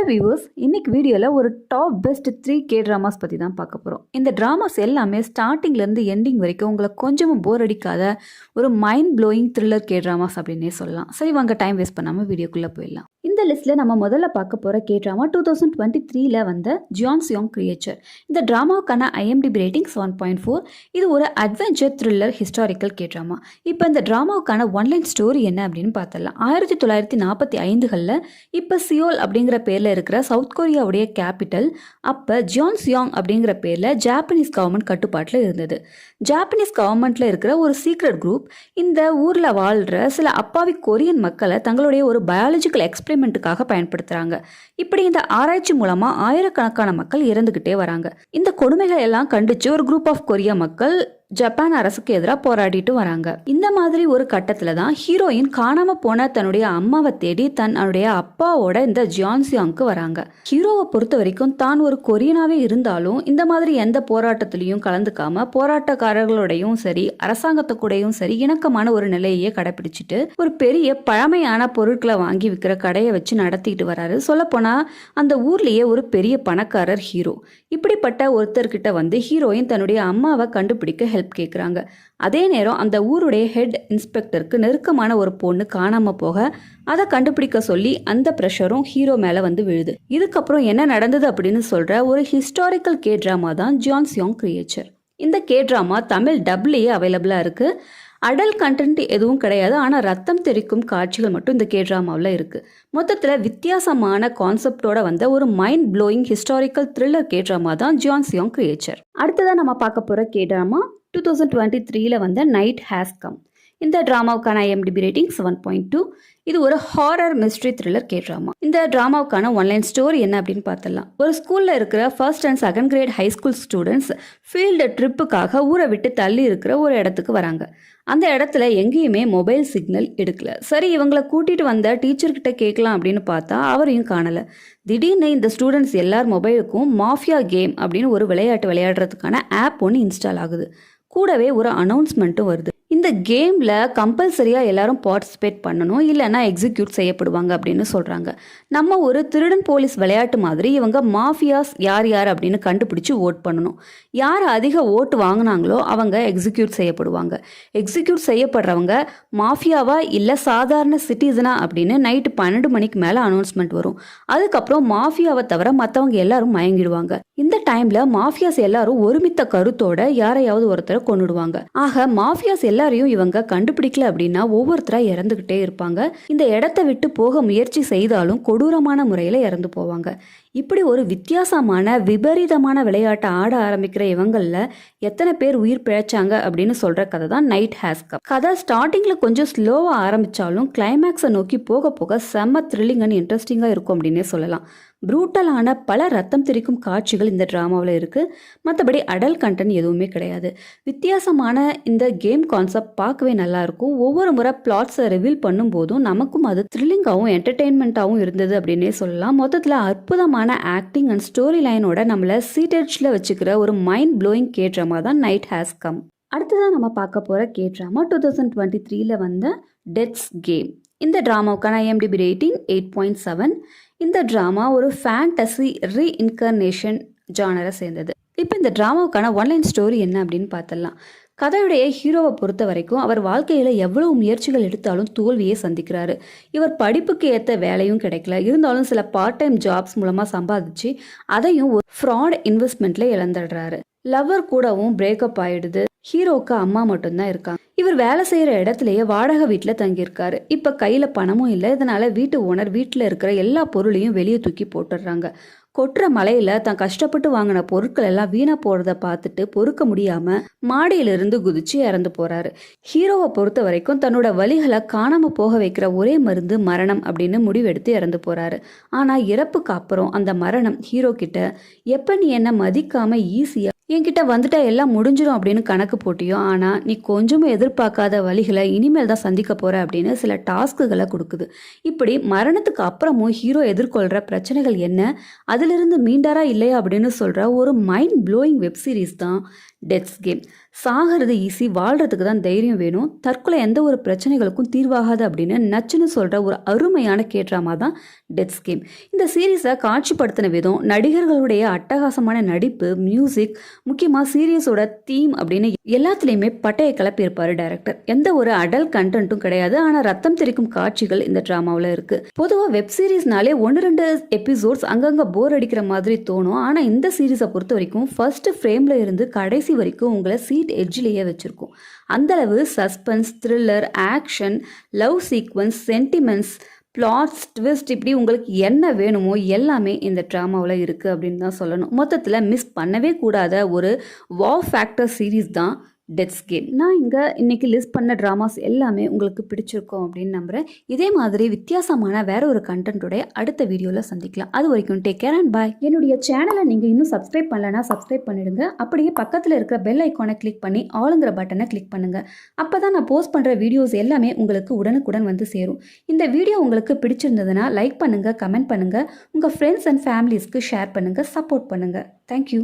Viewers, இன்னைக்கு வீடியோவில் ஒரு டாப் பெஸ்ட் 3 ட்ராமாஸ் பற்றி தான் பார்க்க போகிறோம். இந்த ட்ராமாஸ் எல்லாமே ஸ்டார்டிங்லேருந்து எண்டிங் வரைக்கும் உங்களை கொஞ்சமும் போர் அடிக்காத ஒரு மைண்ட் ப்ளோயிங் த்ரில்லர் ட்ராமாஸ் அப்படின்னே சொல்லலாம். சரி, வாங்க டைம் வேஸ்ட் பண்ணாமல் வீடியோக்குள்ளே போயிடலாம். இந்த லிஸ்ட்டில் நம்ம முதல்ல பார்க்க போகிற ட்ராமா 2023 வந்த ஜியான் சியாங் கிரியேச்சர். இந்த ட்ராமாவுக்கான IMDb ரேட்டிங் 7.4. இது ஒரு அட்வென்ச்சர் த்ரில்லர் ஹிஸ்டாரிக்கல் ட்ராமா. இப்போ இந்த ட்ராமாவுக்கான ஒன்லைன் ஸ்டோரி என்ன அப்படின்னு பார்த்தலாம். 1945களில் இப்போ சியோல் அப்படிங்கிற பேரில் இருக்கிற சவுத் கொரியாவுடைய கேபிட்டல் அப்போ ஜியான் சியாங் அப்படிங்கிற பேரில் ஜாப்பனீஸ் கவர்மெண்ட் கட்டுப்பாட்டில் இருந்தது. ஜாப்பனீஸ் கவர்மெண்ட்டில் இருக்கிற ஒரு சீக்ரெட் குரூப் இந்த ஊரில் வாழ்கிற சில அப்பாவி கொரியன் மக்களை தங்களுடைய ஒரு பயாலஜிக்கல் எக்ஸ்பெரிமெண்ட்டுக்காக பயன்படுத்துகிறாங்க. இப்படி இந்த ஆராய்ச்சி மூலமாக ஆயிரக்கணக்கான மக்கள் இறந்துக்கிட்டே வராங்க. இந்த கொடுமைகள் எல்லாம் கண்டித்து ஒரு குரூப் ஆஃப் கொரியா மக்கள் ஜப்பான் அரசுக்கு எதிராக போராடிட்டு வராங்க. இந்த மாதிரி ஒரு கட்டத்தில் தான் ஹீரோயின் காணாம போன தன்னுடைய அம்மாவை தேடி தன்னுடைய அப்பாவோட இந்த ஜியான் சியாங்க்கு வராங்க. ஹீரோவை பொறுத்த வரைக்கும் தான் ஒரு கொரியனாவே இருந்தாலும் இந்த மாதிரி எந்த போராட்டத்திலையும் கலந்துக்காம போராட்டக்காரர்களோடையும் சரி அரசாங்கத்தை கூடயும் சரி இணக்கமான ஒரு நிலையே கடைபிடிச்சிட்டு ஒரு பெரிய பழமையான பொருட்களை வாங்கி விற்கிற கடையை வச்சு நடத்திட்டு வராரு. சொல்லப்போனா அந்த ஊர்லயே ஒரு பெரிய பணக்காரர் ஹீரோ. இப்படிப்பட்ட ஒருத்தர்கிட்ட வந்து ஹீரோயின் தன்னுடைய அம்மாவை கண்டுபிடிக்க ஹெல்ப் கேட்குறாங்க. அதே நேரம் அந்த ஊருடைய ஹெட் இன்ஸ்பெக்டருக்கு நெருக்கமான ஒரு பொண்ணு காணாம போக அதை கண்டுபிடிக்க சொல்லி அந்த ப்ரெஷரும் ஹீரோ மேல வந்து விழுது. இதுக்கப்புறம் என்ன நடந்தது அப்படின்னு சொல்ற ஒரு ஹிஸ்டாரிக்கல் ட்ராமா தான் ஜியான் சியாங் கிரியேச்சர். இந்த ட்ராமா தமிழ் டப்லேயே அவைலபிளா இருக்கு. அடல்ட் கண்டென்ட் எதுவும் கிடையாது, ஆனால் ரத்தம் தெரிக்கும் காட்சிகள் மட்டும் இந்த ட்ராமாவில் இருக்குது. மொத்தத்தில் வித்தியாசமான கான்செப்டோட வந்த ஒரு mind blowing historical thriller drama தான் ஜியான் சியாங் கிரியேச்சர். அடுத்ததாக நம்ம பார்க்க போகிற ட்ராமா 2023 வந்த நைட் ஹேஸ் கம். இந்த ட்ராமாவுக்கான IMDb ரேட்டிங் 7.2. இது ஒரு ஹாரர் மிஸ்ட்ரி த்ரில்லர் ட்ராமா. இந்த ட்ராமாவுக்கான ஒன்லைன் ஸ்டோரி என்ன அப்படின்னு பார்த்தலாம். ஒரு ஸ்கூலில் இருக்கிற first and second grade high school students field ட்ரிப்புக்காக ஊரை விட்டு தள்ளி இருக்கிற ஒரு இடத்துக்கு வராங்க. அந்த இடத்துல எங்கேயுமே மொபைல் சிக்னல் எடுக்கல. சரி, இவங்களை கூட்டிட்டு வந்த டீச்சர்கிட்ட கேட்கலாம் அப்படின்னு பார்த்தா அவரையும் காணலை. திடீர்னு இந்த ஸ்டூடெண்ட்ஸ் எல்லார் மொபைலுக்கும் மாஃபியா கேம் அப்படின்னு ஒரு விளையாட்டு விளையாடுறதுக்கான ஆப் ஒன்று இன்ஸ்டால் ஆகுது. கூடவே ஒரு அனௌன்ஸ்மெண்ட்டும் வருது. இந்த கேமில் கம்பல்சரியாக எல்லாரும் பார்ட்டிசிபேட் பண்ணணும், இல்லைன்னா எக்ஸிக்யூட் செய்யப்படுவாங்க அப்படின்னு சொல்கிறாங்க. நம்ம ஒரு திருடன் போலீஸ் விளையாட்டு மாதிரி இவங்க மாஃபியாஸ் யார் யார் அப்படின்னு கண்டுபிடிச்சி ஓட் பண்ணணும். யார் அதிக ஓட்டு வாங்கினாங்களோ அவங்க எக்ஸிக்யூட் செய்யப்படுவாங்க. எக்ஸிக்யூட் செய்யப்படுறவங்க மாஃபியாவா இல்லை சாதாரண சிட்டிசனா அப்படின்னு நைட்டு 12 மணிக்கு மேலே அனௌன்ஸ்மெண்ட் வரும். அதுக்கப்புறம் மாஃபியாவை தவிர மற்றவங்க எல்லாரும் மயங்கிடுவாங்க. இந்த டைமில் மாஃபியாஸ் எல்லாரும் ஒருமித்த கருத்தோட யாரையாவது ஒருத்தரை கொண்டுடுவாங்க. ஆக மாஃபியாஸ் எல்லாரையும் இவங்க கண்டுபிடிக்கல அப்படின்னா ஒவ்வொருத்தராக இறந்துகிட்டே இருப்பாங்க. இந்த இடத்த விட்டு போக முயற்சி செய்தாலும் கொடூரமான முறையில் இறந்து போவாங்க. இப்படி ஒரு வித்தியாசமான விபரீதமான விளையாட்டை ஆட ஆரம்பிக்கிற இவங்களில் எத்தனை பேர் உயிர் பிழைச்சாங்க அப்படின்னு சொல்கிற கதை தான் நைட் ஹேஸ் கம். கதை ஸ்டார்டிங்கில் கொஞ்சம் ஸ்லோவாக ஆரம்பித்தாலும் கிளைமேக்ஸை நோக்கி போக போக செம்ம த்ரில்லிங் அண்ட் இன்ட்ரெஸ்டிங்காக இருக்கும் அப்படின்னே சொல்லலாம். ப்ரூட்டலான பல ரத்தம் தெரிக்கும் காட்சிகள் இந்த ட்ராமாவில் இருக்குது. மற்றபடி அடல்ட் கண்டென்ட் எதுவுமே கிடையாது. வித்தியாசமான இந்த கேம் கான்செப்ட் பார்க்கவே நல்லாயிருக்கும். ஒவ்வொரு முறை பிளாட்ஸை ரிவீல் பண்ணும்போதும் நமக்கும் அது த்ரில்லிங்காகவும் என்டர்டெயின்மெண்ட்டாகவும் இருந்தது அப்படின்னே சொல்லலாம். மொத்தத்தில் அற்புதமான ஆக்டிங் அண்ட் ஸ்டோரி லைனோட நம்மளை சீட்டட்ஸில் வச்சுக்கிற ஒரு மைண்ட் ப்ளோயிங் ட்ராமா தான் நைட் ஹேஸ் கம். அடுத்ததான் நம்ம பார்க்க போகிற ட்ராமா 2023 வந்த டெத்ஸ் கேம். இந்த ட்ராமாவுக்கான IMDb ரேட்டிங் 8.7. இந்த ட்ராமா ஒரு ஃபேண்டசி ரீஇன்கர்னேஷன் ஜானரை சேர்ந்தது. இப்போ இந்த ட்ராமாவுக்கான ஒன்லைன் ஸ்டோரி என்ன அப்படின்னு பார்த்தலாம். கதையுடைய ஹீரோவை பொறுத்த வரைக்கும் அவர் வாழ்க்கையில் எவ்வளவு முயற்சிகள் எடுத்தாலும் தோல்வியை சந்திக்கிறாரு. இவர் படிப்புக்கு ஏற்ற வேலையும் கிடைக்கல. இருந்தாலும் சில பார்ட் டைம் ஜாப்ஸ் மூலமாக சம்பாதிச்சு அதையும் ஒரு ஃப்ராட் இன்வெஸ்ட்மெண்ட்ல இழந்துடுறாரு. லவ்வர் கூடவும் பிரேக்கப் ஆயிடுது. ஹீரோவுக்கு அம்மா மட்டும்தான் இருக்காங்க. இவர் வேலை செய்கிற இடத்துலயே வாடகை வீட்டில் தங்கியிருக்காரு. இப்போ கையில் பணமும் இல்லை. இதனால வீட்டு ஓனர் வீட்டில் இருக்கிற எல்லா பொருளையும் வெளியே தூக்கி போட்டுடுறாங்க. கொட்டுற மலையில தான் கஷ்டப்பட்டு வாங்கின பொருட்கள் எல்லாம் வீணா போறத பார்த்துட்டு பொறுக்க முடியாம மாடியிலிருந்து குதிச்சு இறந்து போறாரு. ஹீரோவை பொறுத்த வரைக்கும் தன்னோட வலிகளை காணாம போக வைக்கிற ஒரே மருந்து மரணம் அப்படின்னு முடிவெடுத்து இறந்து போறாரு. ஆனா இறப்புக்கு அப்புறம் அந்த மரணம் ஹீரோ கிட்ட எப்ப நீ என்ன மதிக்காம ஈஸியா என்கிட்ட வந்துட்டா எல்லாம் முடிஞ்சிடும் அப்படின்னு கணக்கு போட்டியோ, ஆனால் நீ கொஞ்சமும் எதிர்பார்க்காத வழிகளை இனிமேல் தான் சந்திக்க போற அப்படின்னு சில டாஸ்க்குகளை கொடுக்குது. இப்படி மரணத்துக்கு அப்புறமும் ஹீரோ எதிர்கொள்கிற பிரச்சனைகள் என்ன, அதிலிருந்து மீண்டாரா இல்லையா அப்படின்னு சொல்கிற ஒரு மைண்ட் ப்ளோயிங் வெப் சீரிஸ் தான் டெத்ஸ் கேம். சாகிறது ஈஸி, வாழ்கிறதுக்கு தான் தைரியம் வேணும், தற்கொலை எந்த ஒரு பிரச்சனைகளுக்கும் தீர்வாகாது அப்படின்னு நச்சுன்னு சொல்கிற ஒரு அருமையான கேட்ராமா தான் டெத்ஸ் கேம். இந்த சீரீஸை காட்சிப்படுத்தின விதம், நடிகர்களுடைய அட்டகாசமான நடிப்பு, மியூசிக், முக்கியமாக சீரியஸோட தீம் அப்படின்னு எல்லாத்துலேயுமே பட்டையை கிளப்பியிருப்பார் டைரக்டர். எந்த ஒரு அடல்ட் கண்டென்ட்டும் கிடையாது, ஆனால் ரத்தம் தெரிக்கும் காட்சிகள் இந்த ட்ராமாவில் இருக்குது. பொதுவாக வெப் சீரிஸ்னாலே 1-2 எபிசோட்ஸ் அங்கங்கே போர் அடிக்கிற மாதிரி தோணும். ஆனால் இந்த சீரீஸை பொறுத்த வரைக்கும் ஃபர்ஸ்ட் ஃப்ரேமில் இருந்து கடைசி வரைக்கும் உங்களை சீட் எட்ஜிலேயே வச்சுருக்கும். அந்தளவு suspense, thriller, action, love sequence, sentiments, plots, twist, இப்படி உங்களுக்கு என்ன வேணுமோ எல்லாமே இந்த ட்ராமாவில் இருக்குது அப்படின்னு தான் சொல்லணும். மொத்தத்தில் மிஸ் பண்ணவே கூடாத ஒரு வாவ் ஃபேக்டர் சீரீஸ் தான் டெத்ஸ் கேம். நான் இங்கே இன்னைக்கு லிஸ்ட் பண்ண ட்ராமாஸ் எல்லாமே உங்களுக்கு பிடிச்சிருக்கோம் அப்படின்னு நம்புகிறேன். இதே மாதிரி வித்தியாசமான வேற ஒரு கண்டென்ட்டோடைய அடுத்த வீடியோவில் சந்திக்கலாம். அது வரைக்கும் டேக் கேர் அண்ட் பாய். என்னுடைய சேனலை நீங்கள் இன்னும் சப்ஸ்கிரைப் பண்ணலைன்னா சப்ஸ்கிரைப் பண்ணிடுங்க. அப்படியே பக்கத்தில் இருக்கிற பெல் ஐக்கானை கிளிக் பண்ணி ஆளுங்கிற பட்டனை கிளிக் பண்ணுங்கள். அப்போ தான் நான் போஸ்ட் பண்ணுற வீடியோஸ் எல்லாமே உங்களுக்கு உடனுக்குடன் வந்து சேரும். இந்த வீடியோ உங்களுக்கு பிடிச்சிருந்ததுன்னா லைக் பண்ணுங்கள், கமெண்ட் பண்ணுங்கள், உங்கள் ஃப்ரெண்ட்ஸ் அண்ட் ஃபேமிலிஸ்க்கு ஷேர் பண்ணுங்கள், சப்போர்ட் பண்ணுங்கள். தேங்க்யூ.